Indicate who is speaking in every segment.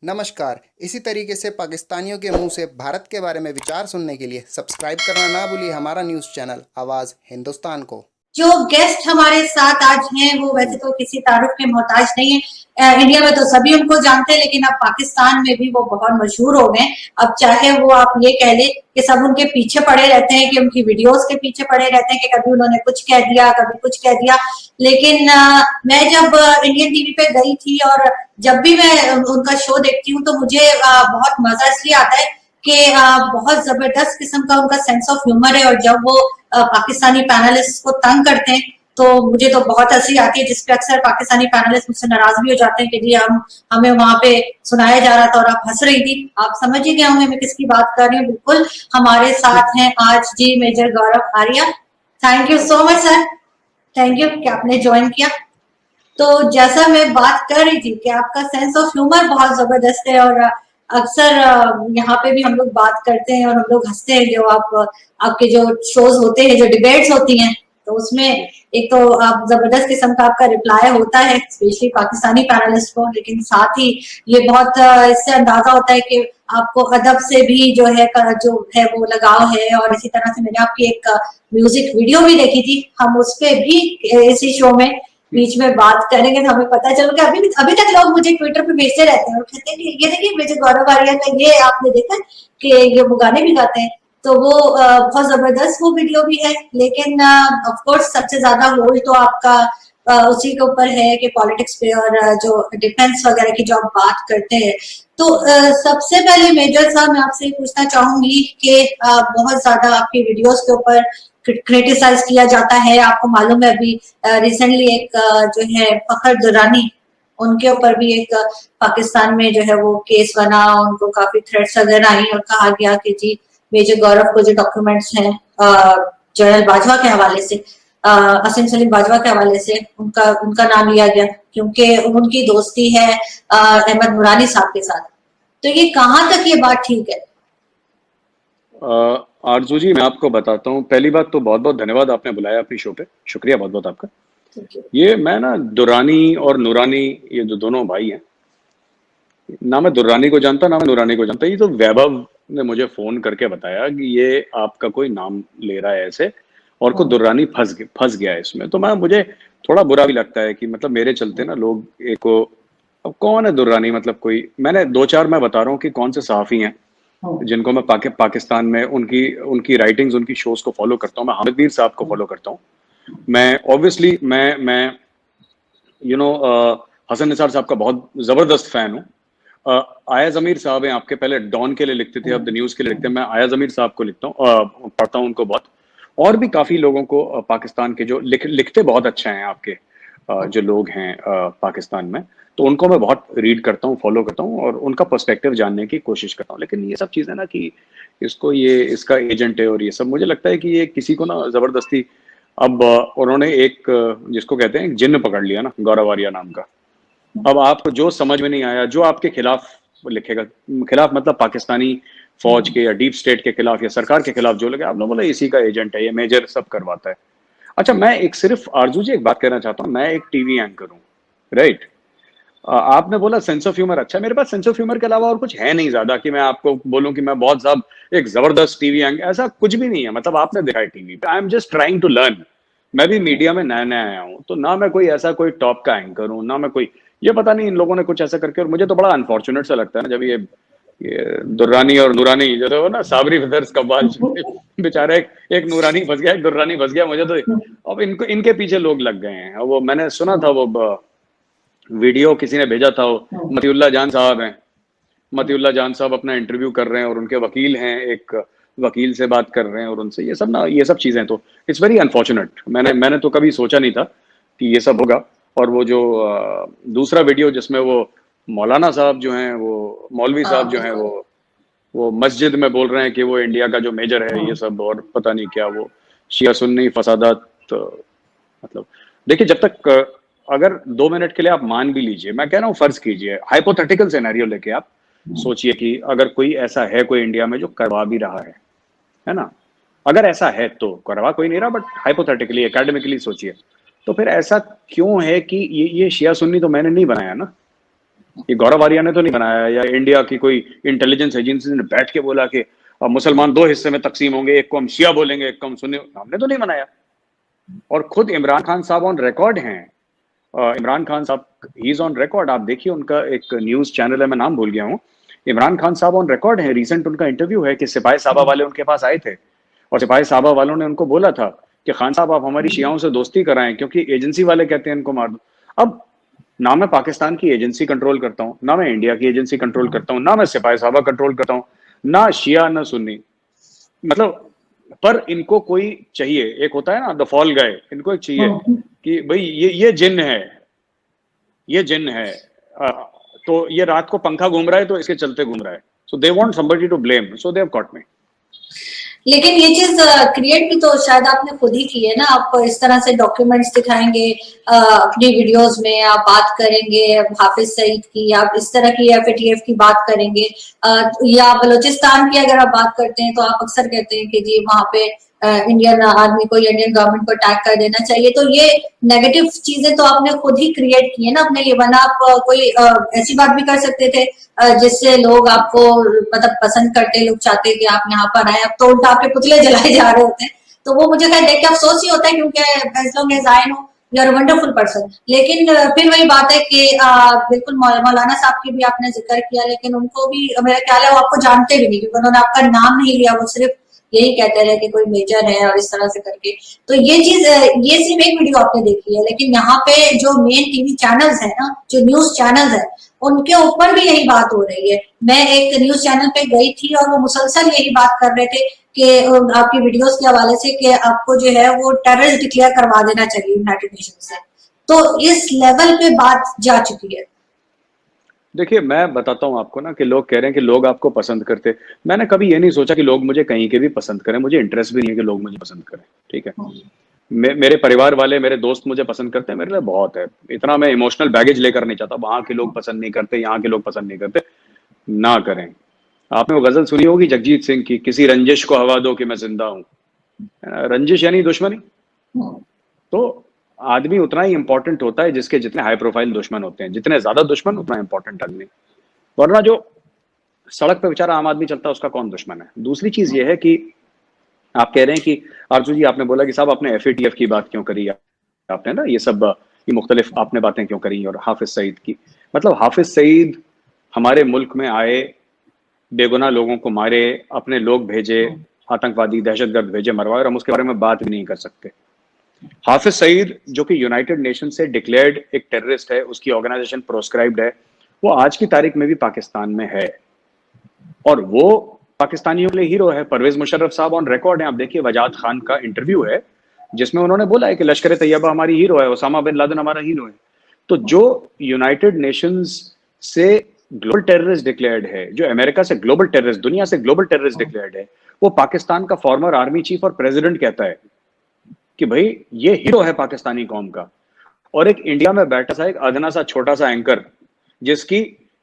Speaker 1: नमस्कार। इसी तरीके से पाकिस्तानियों के मुंह से भारत के बारे में विचार सुनने के लिए सब्सक्राइब करना ना भूलिए हमारा न्यूज़ चैनल आवाज़ हिंदुस्तान को।
Speaker 2: जो गेस्ट हमारे साथ आज हैं वो वैसे तो किसी तारुफ के मोहताज नहीं है। इंडिया में तो सभी उनको जानते हैं, लेकिन अब पाकिस्तान में भी वो बहुत मशहूर हो गए। अब चाहे वो आप ये कह ले कि सब उनके पीछे पड़े रहते हैं, कि उनकी वीडियोस के पीछे पड़े रहते हैं, कि कभी उन्होंने कुछ कह दिया, कभी कुछ कह दिया। लेकिन मैं जब इंडियन टीवी पे गई थी और जब भी मैं उनका शो देखती हूँ तो मुझे बहुत मजा इसलिए आता है कि बहुत जबरदस्त किस्म का उनका सेंस ऑफ ह्यूमर है। और जब वो पाकिस्तानी पैनलिस्ट को तंग करते हैं तो मुझे तो बहुत हंसी आती है, जिसपे अक्सर पाकिस्तानी पैनलिस्ट मुझसे नाराज भी हो जाते हैं कि जी हमें वहां पे सुनाया जा रहा था और आप हंस रही थी। आप समझ ही गए होंगे मैं किसकी बात कर रही हूँ। बिल्कुल हमारे साथ हैं आज जी major Gaurav Arya. Thank you so much sir, thank you कि आपने ज्वाइन किया। तो जैसा मैं बात कर रही थी कि आपका सेंस ऑफ ह्यूमर बहुत जबरदस्त है, और अक्सर यहाँ पे भी हम लोग बात करते हैं और हम लोग हंसते हैं। जो आपके जो शोज होते हैं, जो डिबेट्स होती हैं, तो उसमें एक तो आप जबरदस्त किस्म का आपका रिप्लाई होता है स्पेशली पाकिस्तानी पैनलिस्ट को, लेकिन साथ ही ये बहुत इससे अंदाजा होता है कि आपको अदब से भी जो है वो लगाव है। और इसी तरह से मैंने आपकी एक म्यूजिक वीडियो भी देखी थी, हम उस पर भी इसी शो में बीच में बात करेंगे। तो हमें पता चल कि अभी तक लोग मुझे ट्विटर पे भेजते रहते हैं और कहते हैं कि ये देखिए मुझे गौरव आर्या का ये आपने देखा कि ये वो गाने भी गाते हैं। तो वो बहुत जबरदस्त वो वीडियो भी है। लेकिन ऑफ कोर्स सबसे ज्यादा होल्ड तो आपका उसी के ऊपर है कि पॉलिटिक्स पे और जो डिफेंस वगैरह की जो आप बात करते हैं। तो सबसे पहले मेजर साहब मैं आपसे पूछना चाहूंगी कि बहुत ज्यादा आपकी वीडियोस के ऊपर क्रिटिसाइज किया जाता है। आपको मालूम है अभी रिसेंटली एक जो है फखर दुरानी, उनके ऊपर भी एक पाकिस्तान में जो है वो केस बना, उनको काफी थ्रेट्स वगैरह आई और कहा गया कि जी मेजर गौरव को जो डॉक्यूमेंट्स हैं जनरल बाजवा के हवाले से, असीम सलीम बाजवा के हवाले से उनका नाम लिया गया क्योंकि उनकी दोस्ती है अहमद नूरानी साहब के साथ। तो ये कहाँ तक ये बात ठीक है?
Speaker 3: आरजू जी, मैं आपको बताता हूँ। पहली बात तो बहुत बहुत धन्यवाद, आपने बुलाया अपनी शो पे, शुक्रिया बहुत बहुत आपका। ये मैं ना दुरानी और नूरानी, ये जो दोनों भाई हैं, ना मैं दुर्रानी को जानता ना मैं नूरानी को जानता। ये तो वैभव ने मुझे फोन करके बताया कि ये आपका कोई नाम ले रहा है ऐसे, और को दुर्रानी फंस गया है इसमें। तो मुझे थोड़ा बुरा भी लगता है कि मतलब मेरे चलते ना लोग एक को, अब कौन है दुर्रानी, मतलब कोई, मैंने दो चार मैं बता रहा हूँ कि कौन से सहाफी हैं जिनको मैं पाकिस्तान में उनकी उनकी राइटिंग्स, उनकी शोज को फॉलो करता हूँ। मैं हामिद मीर साहब को फॉलो करता हूँ। मैं ऑब्वियसली मैं हसन निसार साहब का बहुत जबरदस्त फैन हूँ। आया जमीर साहब हैं आपके, पहले डॉन के लिए लिखते थे, अब द न्यूज के लिए लिखते हैं। मैं आया जमीर साहब को लिखता हूँ, पढ़ता हूँ उनको बहुत। और भी काफी लोगों को पाकिस्तान के जो लिखते बहुत अच्छा है आपके जो लोग हैं पाकिस्तान में, तो उनको मैं बहुत रीड करता हूँ, फॉलो करता हूँ और उनका पर्सपेक्टिव जानने की कोशिश करता हूँ। लेकिन ये सब चीजें ना कि इसका एजेंट है और ये सब, मुझे लगता है कि ये किसी को ना जबरदस्ती, अब उन्होंने एक जिसको कहते हैं एक जिन्न पकड़ लिया ना, गौरव आर्या नाम का। अब आपको जो समझ में नहीं आया, जो आपके खिलाफ लिखेगा, खिलाफ मतलब पाकिस्तानी फौज के या डीप स्टेट के खिलाफ या सरकार के खिलाफ जो लगे, आप लोग बोले इसी का एजेंट है, ये मेजर सब करवाता है। अच्छा, मैं एक सिर्फ आरजू जी एक बात कहना चाहता हूँ, मैं एक टीवी एंकर हूँ, राइट। आपने बोला सेंस ऑफ ह्यूमर अच्छा है, मेरे पास सेंस ऑफ ह्यूमर के अलावा और कुछ है नहीं ज्यादा कि मैं आपको बोलूं कि मैं बहुत ज्यादा एक जबरदस्त टीवी एंकर, ऐसा कुछ भी नहीं है। मतलब आपने देखा है टीवी पे, I am just trying to learn. मैं भी मीडिया में नया नया आया हूँ, तो ना मैं कोई ऐसा कोई टॉप का एंकर हूँ, ना मैं कोई, ये पता नहीं इन लोगों ने कुछ ऐसा करके। और मुझे तो बड़ा अनफॉर्चुनेट सा लगता है ना जब ये दुर्रानी और नूरानी जो है ना, साबरी ब्रदर्स कव्वाल बेचारा, एक नूरानी फंस गया, एक दुर्रानी फंस गया। मुझे तो अब इनको इनके पीछे लोग लग गए हैं। वो मैंने सुना था, वो वीडियो किसी ने भेजा था, वो मतीउल्लाह जान साहब हैं, मतीउल्लाह जान साहब अपना इंटरव्यू कर रहे हैं और उनके वकील हैं, एक वकील से बात कर रहे हैं और उनसे ये सब चीजें, तो इट्स वेरी अनफॉर्चुनेट। मैंने तो कभी सोचा नहीं था कि ये सब होगा। और वो जो दूसरा वीडियो जिसमें वो मौलाना साहब जो हैं, वो मौलवी साहब जो हैं, वो मस्जिद में बोल रहे हैं कि वो इंडिया का जो मेजर है ये सब, और पता नहीं क्या, वो शिया सुन्नी फसादात, मतलब देखिए, जब तक अगर 2 मिनट के लिए आप मान भी लीजिए, मैं कह रहा हूँ फर्ज कीजिए, हाइपोथेटिकल सिनेरियो लेके आप सोचिए कि अगर कोई ऐसा है कोई इंडिया में जो करवा भी रहा है ना, अगर ऐसा है तो करवा कोई नहीं रहा, बट हाइपोथेटिकली एकेडमिकली सोचिए, तो फिर ऐसा क्यों है कि ये शिया सुन्नी तो मैंने नहीं बनाया ना, ये गौरव आर्या ने तो नहीं बनाया, या इंडिया की कोई इंटेलिजेंस एजेंसी ने बैठ के बोला कि मुसलमान 2 हिस्से में तकसीम होंगे, एक को हम शिया बोलेंगे, एक को हम सुन्नी। हमने तो नहीं बनाया। और खुद इमरान खान साहब ऑन रिकॉर्ड हैं। इमरान खान साहब ही इज ऑन रिकॉर्ड। आप देखिए, उनका एक न्यूज चैनल है, मैं नाम भूल गया हूँ। इमरान खान साहब ऑन रिकॉर्ड है, रिसेंट उनका इंटरव्यू है कि सिपाही साहबा वाले उनके पास आए थे और सिपाही साहबा वालों ने उनको बोला था कि खान साहब आप हमारी शियाओं से दोस्ती कराएं, क्योंकि एजेंसी वाले कहते हैं इनको मार दो। अब ना मैं पाकिस्तान की एजेंसी कंट्रोल करता हूँ, ना मैं इंडिया की एजेंसी कंट्रोल करता हूँ, ना मैं सिपाही साहबा कंट्रोल करता हूँ, ना शिया ना सुन्नी, मतलब पर इनको कोई चाहिए। एक होता है ना द फॉल गाय, इनको एक चाहिए कि भाई ये जिन है, ये जिन है। तो ये रात को पंखा घूम रहा है तो इसके चलते घूम रहा है। So they want somebody to blame, so they have caught me.
Speaker 2: लेकिन ये चीज क्रिएट भी तो शायद आपने खुद ही की है ना। आप इस तरह से डॉक्यूमेंट्स दिखाएंगे अपनी वीडियोस में, आप बात करेंगे हाफिज सईद की, आप इस तरह की एफएटीएफ की बात करेंगे, या बलूचिस्तान की अगर आप बात करते हैं तो आप अक्सर कहते हैं कि जी वहां पे इंडियन आर्मी को, इंडियन गवर्नमेंट को अटैक कर देना चाहिए। तो ये नेगेटिव चीजें तो आपने खुद ही क्रिएट की है ना अपने लिए, वरना आप कोई ऐसी बात भी कर सकते थे जिससे लोग आपको मतलब पसंद करते, लोग चाहते कि आप यहाँ पर आए। अब तो उल्टा आपके पुतले जलाए जा रहे होते हैं, तो वो मुझे खैर देख के अफसोस ही होता है, क्योंकि as long as I know you are wonderful person. लेकिन फिर वही बात है कि बिल्कुल मौलाना साहब की भी आपने जिक्र किया, लेकिन उनको भी मेरा ख्याल है वो आपको जानते भी नहीं, क्योंकि उन्होंने आपका नाम नहीं लिया, वो सिर्फ यही कहते रहे कि कोई मेजर है और इस तरह से करके। तो ये चीज, ये सिर्फ एक वीडियो आपने देखी है, लेकिन यहाँ पे जो मेन टीवी चैनल्स है ना, जो न्यूज चैनल्स है, उनके ऊपर भी यही बात हो रही है। मैं एक न्यूज चैनल पे गई थी और वो मुसलसल यही बात कर रहे थे कि आपकी वीडियोस के हवाले से कि आपको जो है वो टेररिस्ट डिक्लेयर करवा देना चाहिए यूनाइटेड नेशन से। तो इस लेवल पे बात जा चुकी है।
Speaker 3: देखिए, मैं बताता हूँ आपको ना कि लोग कह रहे हैं कि लोग आपको पसंद करते। मैंने कभी ये नहीं सोचा कि लोग मुझे कहीं के भी पसंद करें, मुझे इंटरेस्ट भी नहीं है कि लोग मुझे पसंद करें, ठीक है। मेरे परिवार वाले, मेरे दोस्त मुझे पसंद करते हैं, मेरे लिए बहुत है। इतना मैं इमोशनल बैगेज लेकर नहीं चाहता, वहां के लोग पसंद नहीं करते, यहाँ के लोग पसंद नहीं करते, ना करें। आपने वो गजल सुनी होगी जगजीत सिंह की, किसी रंजिश को हवा दो कि मैं जिंदा हूं। रंजिश यानी दुश्मनी। तो आदमी उतना ही इंपॉर्टेंट होता है जिसके जितने हाई प्रोफाइल दुश्मन होते हैं, जितने ज्यादा दुश्मन उतना इंपॉर्टेंट आदमी। वरना जो सड़क पे बेचारा आम आदमी चलता है उसका कौन दुश्मन है। दूसरी चीज ये है कि आप कह रहे हैं कि आरजू जी, आपने बोला कि साहब आपने एफएटीएफ की बात क्यों करी, आपने ना ये सब ये मुख्तलिफ आपने बातें क्यों करी, और हाफिज सईद की। मतलब हाफिज सईद हमारे मुल्क में आए, बेगुनाह लोगों को मारे, अपने लोग भेजे, आतंकवादी दहशतगर्द भेजे, मरवाए, और हम उसके बारे में बात भी नहीं कर सकते। हाफिज सईद जो कि यूनाइटेड नेशन से डिक्लेयर्ड एक टेररिस्ट है, उसकी ऑर्गेनाइजेशन प्रोस्क्राइब्ड है, वो आज की तारीख में भी पाकिस्तान में है और वो पाकिस्तानियों के लिए हीरो है। परवेज मुशर्रफ साहब ऑन रिकॉर्ड है, आप देखिए, वजाद खान का इंटरव्यू है जिसमें उन्होंने बोला है कि लश्कर तैयबा हमारी हीरो है, ओसामा बिन लादेन हमारा हीरो है। तो जो यूनाइटेड नेशंस से ग्लोबल टेररिस्ट डिक्लेयर्ड है, जो अमेरिका से ग्लोबल टेररिस्ट, दुनिया से ग्लोबल टेररिस्ट डिक्लेयर्ड है, वो पाकिस्तान का फॉर्मर आर्मी चीफ और प्रेसिडेंट कहता है कि भाई ये हीरो है पाकिस्तानी कौम का। और एक इंडिया में बैठा सा एक अदना सा छोटा सा एंकर, जिसकी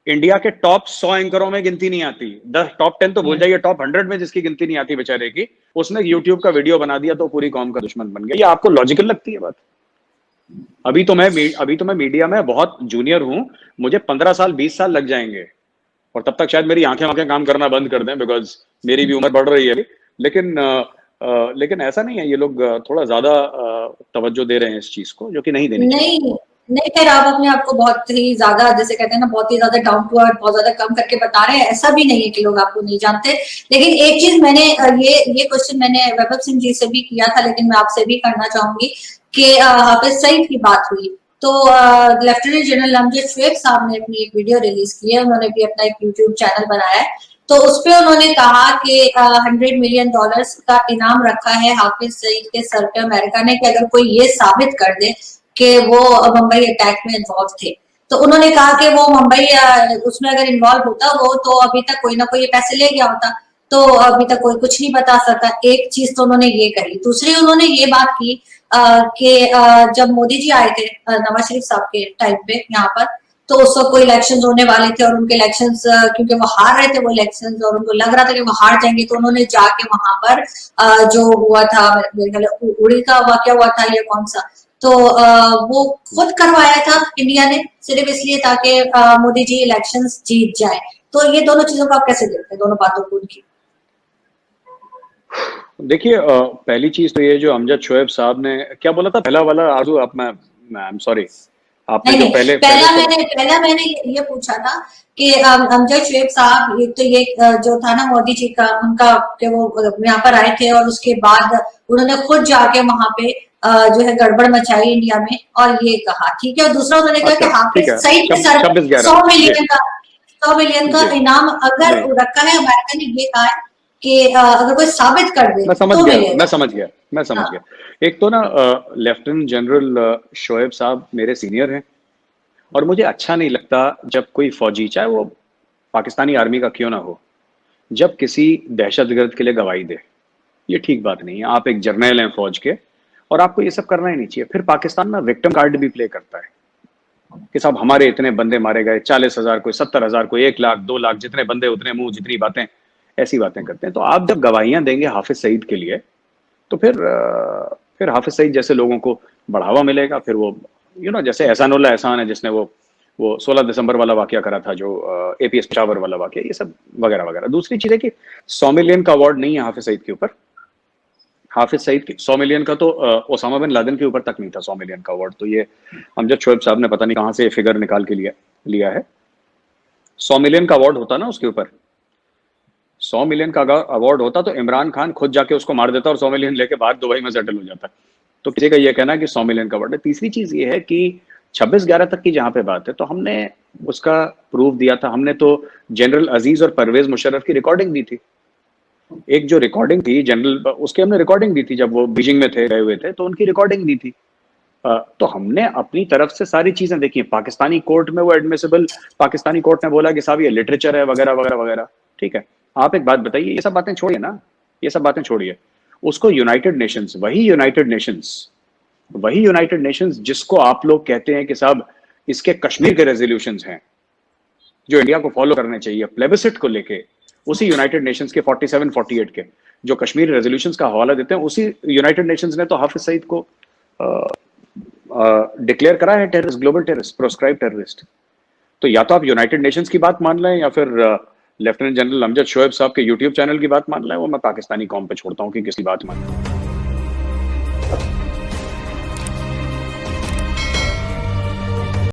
Speaker 3: इंडिया के टॉप 100 एंकरों में गिनती नहीं आती, टॉप 10 तो भूल जाइए, टॉप 100 में जिसकी गिनती नहीं आती बेचारे की, उसने यूट्यूब का वीडियो बना दिया तो पूरी कौम का दुश्मन बन गया। ये आपको लॉजिकल लगती है बात? अभी तो मैं मीडिया में बहुत जूनियर हूं, मुझे 15 साल 20 साल लग जाएंगे, और तब तक शायद मेरी आंखें काम करना बंद कर दें, बिकॉज मेरी भी उम्र बढ़ रही है। लेकिन ऐसा नहीं है, ये लोग थोड़ा ज्यादा तवज्जो दे रहे हैं इस चीज को, जो कि नहीं देनी चाहिए।
Speaker 2: नहीं खैर, आप अपने आप को बहुत ही ज्यादा, जैसे कहते हैं ना, बहुत ही ज्यादा डाउन टू अर्थ, बहुत ज्यादा कम करके बता रहे हैं। ऐसा भी नहीं है कि लोग आपको नहीं जानते। लेकिन एक चीज मैंने ये क्वेश्चन मैंने वैभव सिंह जी से भी किया था, लेकिन मैं आपसे भी करना चाहूंगी कि हाफिज सईद की बात हुई तो लेफ्टिनेंट जनरल अमजद शेख साहब ने अपनी एक वीडियो रिलीज की है, उन्होंने भी अपना एक यूट्यूब चैनल बनाया है। तो उसपे उन्होंने कहा कि $100 मिलियन का इनाम रखा है हाफिज सईद के सर पे अमेरिका ने, कि अगर कोई ये साबित कर दे कि वो मुंबई अटैक में इन्वॉल्व थे। तो उन्होंने कहा कि वो मुंबई उसमें अगर इन्वॉल्व होता वो तो अभी तक कोई ना कोई ये पैसे ले गया होता, तो अभी तक कोई कुछ नहीं बता सकता। एक चीज तो उन्होंने ये कही। दूसरी उन्होंने ये बात की कि जब मोदी जी आए थे नवाज शरीफ साहब के टाइम पे यहाँ पर, तो उस वक्त कोई इलेक्शन होने वाले थे और उनके इलेक्शंस क्योंकि वो हार रहे थे वो इलेक्शंस, और उनको लग रहा था कि वो हार जाएंगे, तो उन्होंने जाके वहां पर जो हुआ था, मेरे ख्याल उड़ी का वाकया हुआ था या कौन सा, तो वो खुद करवाया था इंडिया ने, सिर्फ इसलिए ताकि मोदी जी इलेक्शंस जीत जाए। तो ये दोनों चीजों को आप कैसे देखते हैं, दोनों बातों को उनकी?
Speaker 3: देखिए, पहली चीज तो ये जो अमजद शोएब साहब ने क्या बोला था, पहला वाला आरजू, आप मैं आई एम सॉरी, आपने
Speaker 2: नहीं
Speaker 3: जो
Speaker 2: नहीं, पहला मैंने ये पूछा था कि अमजद शोएब साहब, एक तो ये जो था ना मोदी जी का, उनका कि वो यहाँ पर आए थे और उसके बाद उन्होंने खुद जाके वहां पे जो है गड़बड़ मचाई इंडिया में और ये कहा, ठीक है। और दूसरा उन्होंने कहा कि हाफिज सईद के सर 100 मिलियन का इनाम अगर रखा है, अमेरिका ने ये कहा है कि अगर कोई साबित कर दे
Speaker 3: मैं समझ
Speaker 2: तो
Speaker 3: गया,
Speaker 2: मिलेगा।
Speaker 3: मैं समझ गया। एक तो ना लेफ्टिनेंट जनरल शोएब साहब मेरे सीनियर हैं और मुझे अच्छा नहीं लगता जब कोई फौजी, चाहे वो पाकिस्तानी आर्मी का क्यों ना हो, जब किसी दहशतगर्द के लिए गवाही दे। ये ठीक बात नहीं है। आप एक जर्नल हैं फौज के और आपको ये सब करना ही नहीं चाहिए। फिर पाकिस्तान ना विक्टिम कार्ड भी प्ले करता है कि साहब हमारे इतने बंदे मारे गए, 40,000, कोई 70,000, कोई 1 लाख 2 लाख, जितने बंदे उतने मुंह, जितनी बातें, ऐसी बातें करते हैं। तो आप जब गवाहियां देंगे हाफिज सईद के लिए, तो फिर हाफिज सईद जैसे लोगों को बढ़ावा मिलेगा। फिर वो जैसे एहसानुल्लाह एहसान है जिसने वो 16 दिसंबर वाला वाकया करा था, जो एपीएस पेशावर वाला वाकया, ये सब वगैरह वगैरह। दूसरी चीज है कि 100 मिलियन का अवार्ड नहीं है हाफिज सईद के ऊपर। हाफिज सईद की 100 मिलियन का तो ओसामा बिन लादेन के ऊपर तक नहीं था 100 मिलियन का अवार्ड। तो ये अमजद शोएब साहब ने पता नहीं कहां से फिगर निकाल के लिया है। 100 मिलियन का अवार्ड होता ना उसके ऊपर, 100 मिलियन का अवार्ड होता तो इमरान खान खुद जाके उसको मार देता और 100 मिलियन लेके बाहर दुबई में सेटल हो जाता। तो किसी का ये कहना है कि 100 मिलियन का अवार्ड है। तीसरी चीज ये है कि 26/11 तक की जहां पे बात है, तो हमने उसका प्रूफ दिया था। हमने तो जनरल अजीज और परवेज मुशर्रफ की रिकॉर्डिंग दी थी। एक जो रिकॉर्डिंग थी जनरल, उसकी हमने रिकॉर्डिंग दी थी जब वो बीजिंग में थे, गए हुए थे, तो उनकी रिकॉर्डिंग दी थी। तो हमने अपनी तरफ से सारी चीजें देखी। पाकिस्तानी कोर्ट में वो एडमिसिबल, पाकिस्तानी कोर्ट ने बोला कि साहब ये लिटरेचर है वगैरह वगैरह वगैरह, ठीक है। आप एक बात बताइए, ये सब बातें छोड़िए ना, ये सब बातें छोड़िए। उसको यूनाइटेड नेशंस, वही यूनाइटेड नेशंस जिसको आप लोग कहते हैं कि साहब इसके कश्मीर के रेजोल्यूशंस हैं जो इंडिया को फॉलो करने चाहिए प्लेबिसिट को लेके, उसी यूनाइटेड नेशंस के 47-48 के जो कश्मीर रेजोल्यूशंस का हवाला देते हैं, उसी यूनाइटेड नेशंस ने तो हाफिज सईद को डिक्लेयर करा है terrorist, global terrorist, proscribe terrorist. तो या तो आप यूनाइटेड नेशंस की बात मान लें या फिर लेफ्टिनेंट जनरल अमजद शोएब साहब के यूट्यूब चैनल की बात मान लें। वो मैं पाकिस्तानी कौम पे छोड़ता हूँ कि किसकी बात मान लें।